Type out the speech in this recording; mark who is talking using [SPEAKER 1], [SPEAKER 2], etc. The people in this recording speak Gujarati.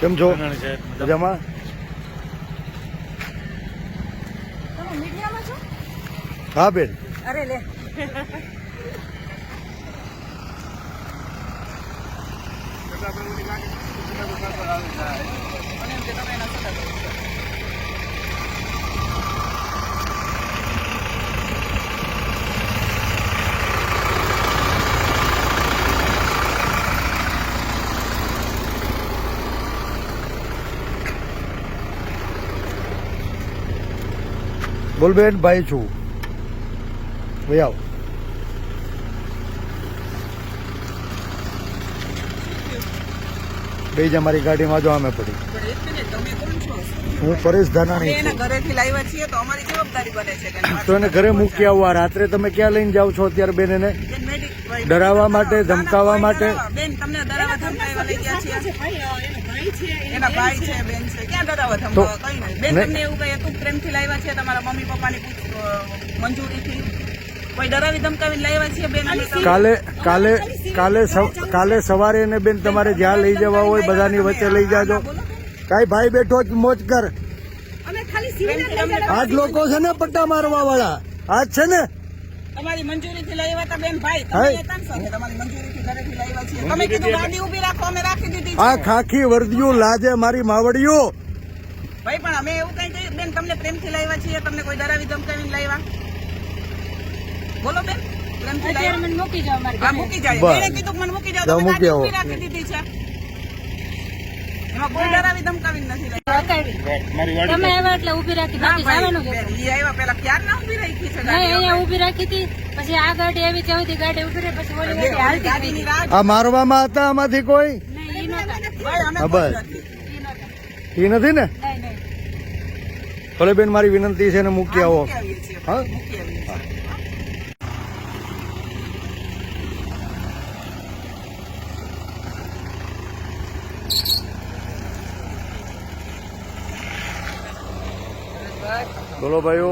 [SPEAKER 1] કેમ છો? મજામાં? હા બેન.
[SPEAKER 2] અરે લે
[SPEAKER 1] બોલ બેન, ભાઈ છું. ભાઈ આવ. બે જ અમારી ગાડીમાં જો અમે પડી. હું પરેશ ધાનાણી છું.
[SPEAKER 2] ઘરેથી લાવ્યા છીએ તો અમારી જવાબદારી બને છે
[SPEAKER 1] તો એને ઘરે મૂકી આવવા. રાત્રે તમે ક્યાં લઈને જાઓ છો અત્યારે બેન? એને ડરાવવા માટે, ધમકાવવા માટે?
[SPEAKER 2] બેન તમને ડરાવવા ધમકાવવા લઈ ગયા છીએ. એના ભાઈ છે, બેન છે, ક્યાં ડરાવવા ધમકાવવા? કઈ નહીં બેન. તમને એવું કઈ હતું પ્રેમથી લાવ્યા છે તમારા મમ્મી પપ્પાની મંજૂરીથી? કોઈ ડરાવી ધમકાવીને લાવ્યા છીએ બેન?
[SPEAKER 1] કાલે સવારે એને બેન તમારે જ્યાં લઈ જવા હોય બધાની વચ્ચે લઈ જાજો. કાઈ ભાઈ બેઠો જ મોજ કર. આજ લોકો છે ને પટ્ટા મારવા વાળા, આજ છે ને
[SPEAKER 2] તમારી મંજૂરીથી લાવ્યા હતા બેન. ભાઈ તમે તમારી મંજૂરીથી ઘરેથી લાવ્યા છીએ. તમે કીધું ગાડી ઊભી રાખો, અમે રાખી દીધી.
[SPEAKER 1] આ ખાખી વર્દિયું લાજે મારી માવડિયું.
[SPEAKER 2] ભાઈ પણ અમે એવું કઈ કહ્યું બેન? તમને પ્રેમથી લાવ્યા છીએ, તમને કોઈ ડરાવી ધમકાવીને લાવ્યા? બોલો બેન, પ્રેમથી લાવ્યા? મને મૂકી જાઓ મારી. હા મૂકી જાય. એને કીધું મને મૂકી જાઓ, તમે ગાડી ઊભી રાખી દીધી છે. એમાં કોઈ ડરાવી ધમકાવીને નથી લાવ્યા.
[SPEAKER 3] તમે આવ્યા એટલે ઊભી રાખી. બાકી જવાનું જ હતું.
[SPEAKER 2] ઈ આવ્યા પેલા ક્યાં ના ઊભી રાખી છે?
[SPEAKER 3] નહીં, અહીંયા ઊભી રાખી હતી. પછી આ ગાડી આવી ચૌથી ગાડી ઊભી રહી. પછી ઓલી ગાડી હાલતી
[SPEAKER 2] ગાડીની
[SPEAKER 3] ગઈ.
[SPEAKER 2] રાહ
[SPEAKER 1] આ મારવામાં હતા આમાંથી કોઈ?
[SPEAKER 3] નહીં, ઈ નહોતા.
[SPEAKER 2] ભાઈ અમે
[SPEAKER 1] હા,
[SPEAKER 2] કોઈ
[SPEAKER 1] બસ.
[SPEAKER 2] નથી.
[SPEAKER 1] એ નથી ને?
[SPEAKER 3] નહીં, નહીં.
[SPEAKER 1] ભલે બેન, મારી વિનંતી છે ને મૂકી આવો.
[SPEAKER 2] મૂકી આવીએ છીએ.
[SPEAKER 1] હા?
[SPEAKER 2] મૂકી આવીએ છીએ.
[SPEAKER 1] બોલો ભાઈઓ.